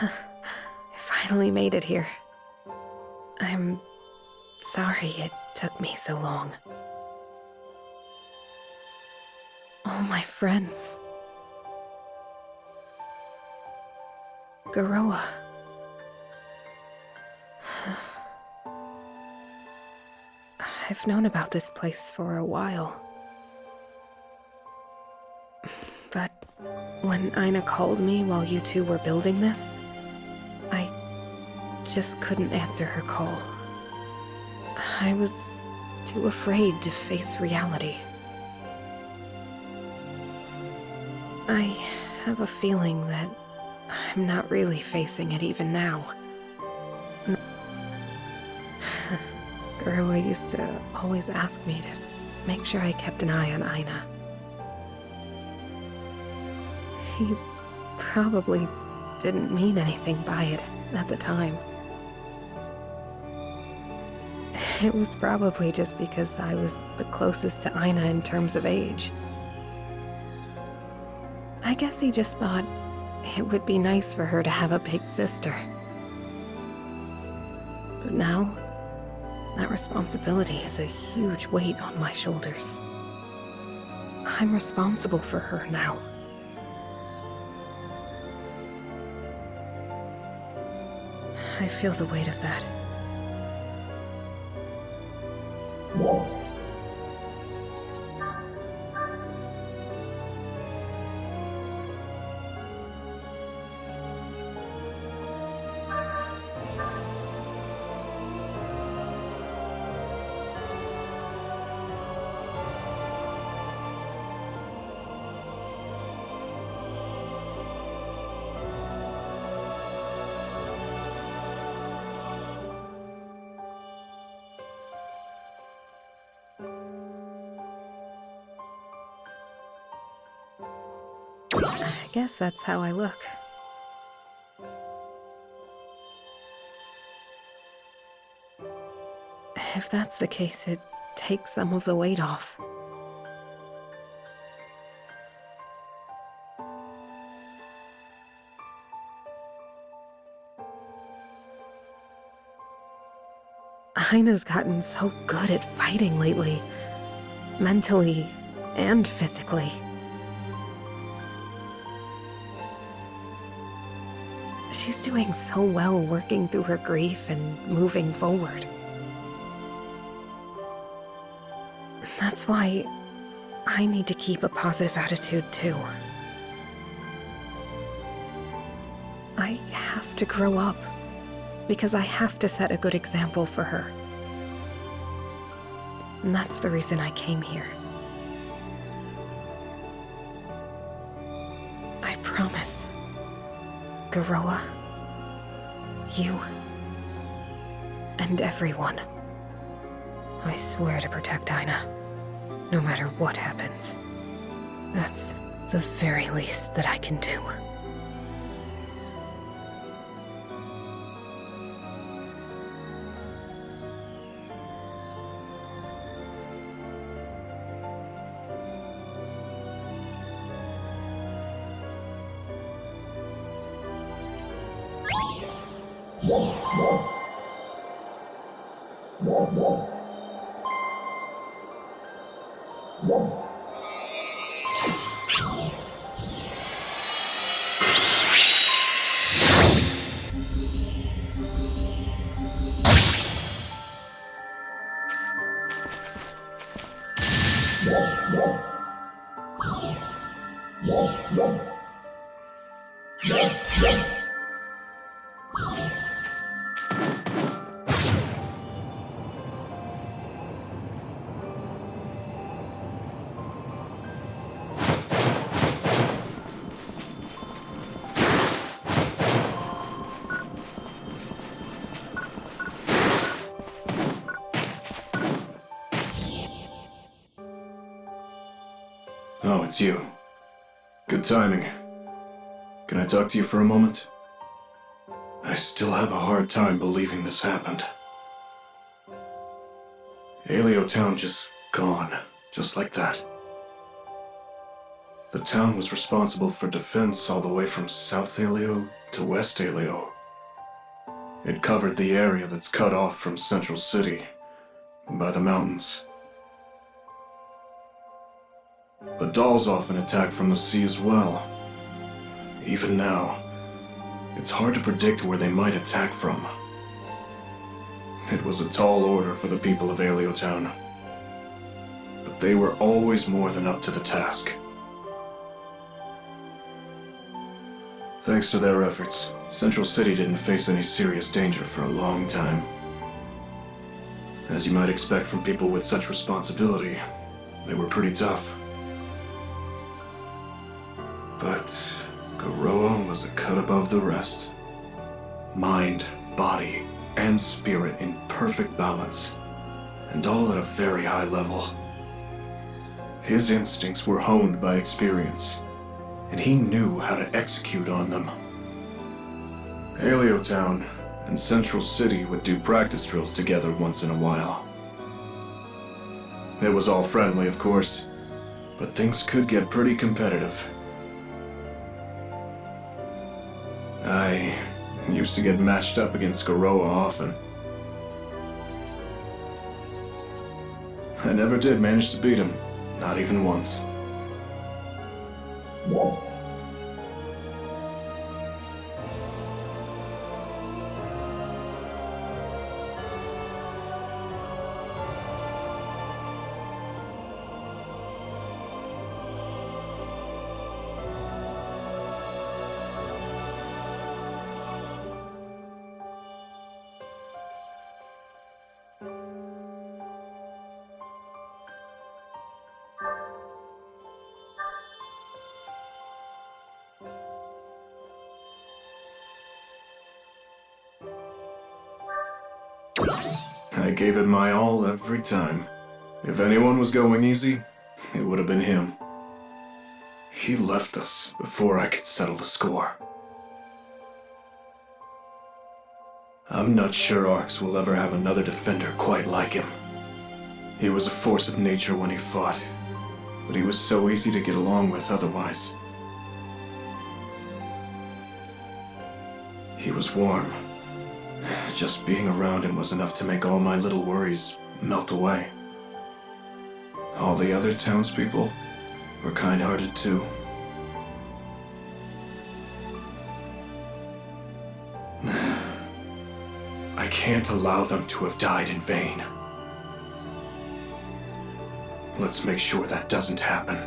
I finally made it here. I'm sorry it took me so long. All my friends. Garoa. I've known about this place for a while. But when Ina called me while you two were building this, I just couldn't answer her call. I was too afraid to face reality. I have a feeling that I'm not really facing it even now. Garoa used to always ask me to make sure I kept an eye on Ina. He probably didn't mean anything by it at the time. It was probably just because I was the closest to Ina in terms of age. I guess he just thought it would be nice for her to have a big sister. But now, that responsibility is a huge weight on my shoulders. I'm responsible for her now. I feel the weight of that. I guess that's how I look. If that's the case, it takes some of the weight off. Ina's gotten so good at fighting lately, mentally and physically. She's doing so well working through her grief and moving forward. That's why I need to keep a positive attitude too. I have to grow up, because I have to set a good example for her. And that's the reason I came here. I promise. Garoa, you, and everyone. I swear to protect Ina, no matter what happens. That's the very least that I can do. Oh, it's you. Good timing. Can I talk to you for a moment? I still have a hard time believing this happened. Aleo Town just gone, just like that. The town was responsible for defense all the way from South Aleo to West Aleo. It covered the area that's cut off from Central City by the mountains. But dolls often attack from the sea as well. Even now, it's hard to predict where they might attack from. It was a tall order for the people of Aleo Town, but they were always more than up to the task. Thanks to their efforts, Central City didn't face any serious danger for a long time. As you might expect from people with such responsibility, they were pretty tough. But Garoa was a cut above the rest. Mind, body, and spirit in perfect balance, and all at a very high level. His instincts were honed by experience, and he knew how to execute on them. Aleo Town and Central City would do practice drills together once in a while. It was all friendly, of course, but things could get pretty competitive. I used to get matched up against Garoa often. I never did manage to beat him, not even once. I gave it my all every time. If anyone was going easy, it would have been him. He left us before I could settle the score. I'm not sure Arx will ever have another defender quite like him. He was a force of nature when he fought, but he was so easy to get along with otherwise. He was warm. Just being around him was enough to make all my little worries melt away. All the other townspeople were kind-hearted too. I can't allow them to have died in vain. Let's make sure that doesn't happen.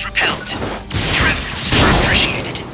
hostiles repelled. Your efforts are appreciated.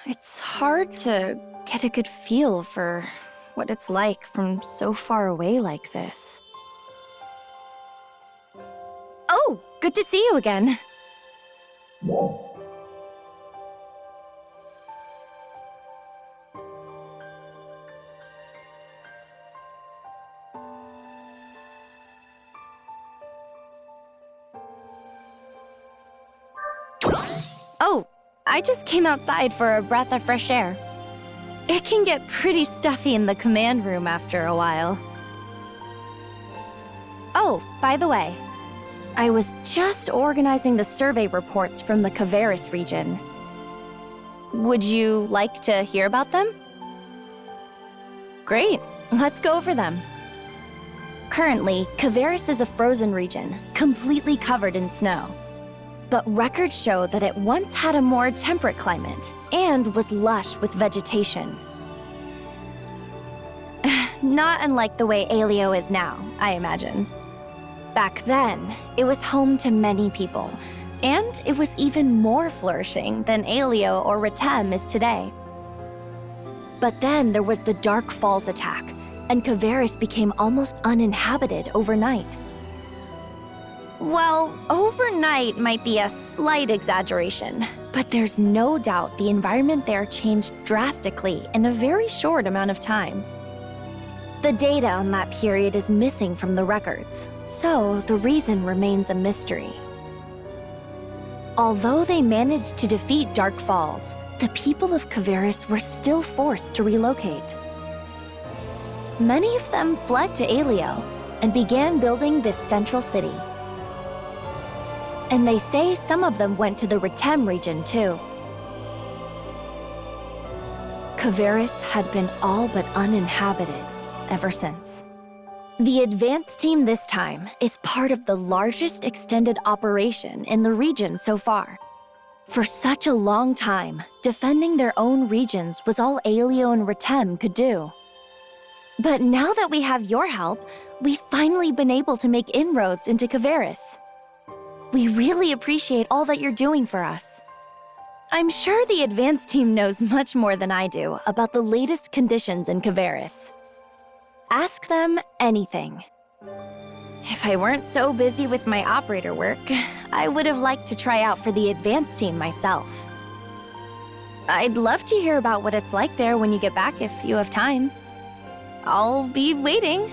It's hard to get a good feel for what it's like from so far away like this. Oh, good to see you again. Oh, I just came outside for a breath of fresh air. It can get pretty stuffy in the command room after a while. Oh, by the way, I was just organizing the survey reports from the Kavaris region. Would you like to hear about them? Great, let's go over them. Currently, Kavaris is a frozen region, completely covered in snow. But records show that it once had a more temperate climate and was lush with vegetation. Not unlike the way Aelio is now, I imagine. Back then, it was home to many people, and it was even more flourishing than Aelio or Retem is today. But then there was the Dark Falls attack, and Kavaris became almost uninhabited overnight. Well, overnight might be a slight exaggeration, but there's no doubt the environment there changed drastically in a very short amount of time. The data on that period is missing from the records, so the reason remains a mystery. Although they managed to defeat Dark Falls, the people of Kavaris were still forced to relocate. Many of them fled to Aelio and began building this central city. And they say some of them went to the Retem region too. Kavaris had been all but uninhabited ever since. The advance team this time is part of the largest extended operation in the region so far. For such a long time, defending their own regions was all Aelio and Retem could do. But now that we have your help, we've finally been able to make inroads into Kavaris. We really appreciate all that you're doing for us. I'm sure the advance team knows much more than I do about the latest conditions in Kavaris. Ask them anything. If I weren't so busy with my operator work, I would have liked to try out for the advance team myself. I'd love to hear about what it's like there when you get back if you have time. I'll be waiting.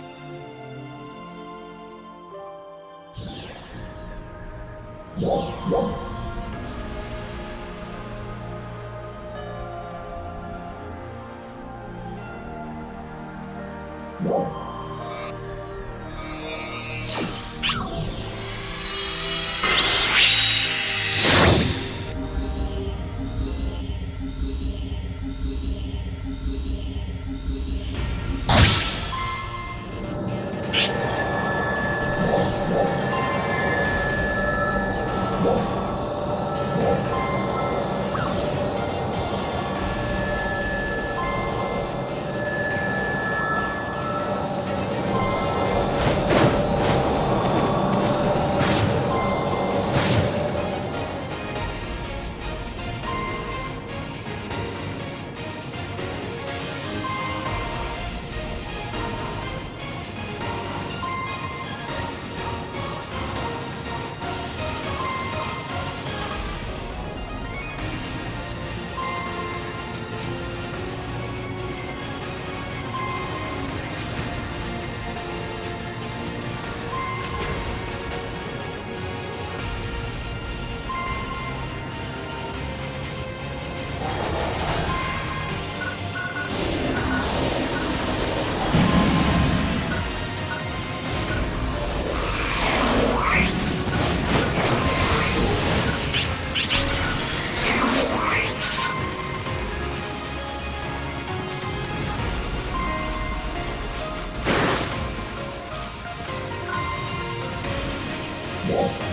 Yeah.